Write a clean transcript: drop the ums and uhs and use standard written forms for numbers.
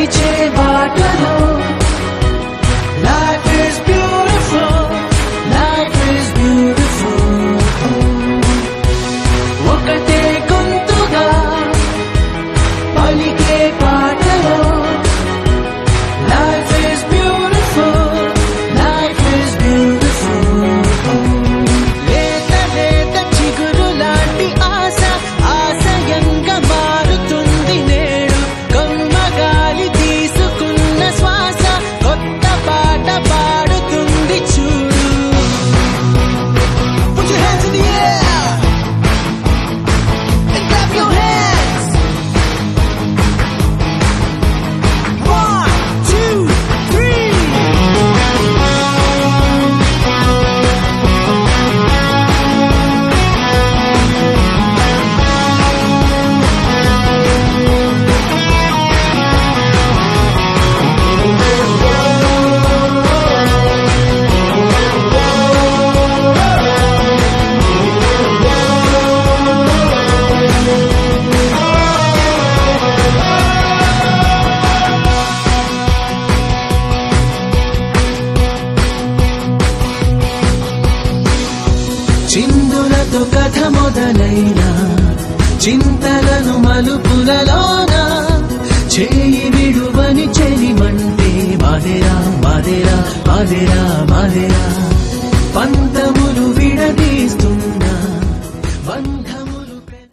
నడిచే బాటలో life is beautiful, life is beautiful. ఒకటే గొంతుగా పలికే పాటలో life is beautiful, life is beautiful. లేత లేత చిగురు లాంటి ఆశ ఆశయంగా మారుతుంది నేడు. కమ్మగాలి తీసుకున్న శ్వాస కొత్త పాట పాడుతుంది చూడు. Put your hands in the air and clap your hands. 1, 2, 3. చిందులతో కథ మొదలైన చింతలను మలుపులలోన చేయి విడువని చెలిమంటే మాదేరా మాదేరా మాదేరా మాదేరా పంతములు విడదీస్తున్న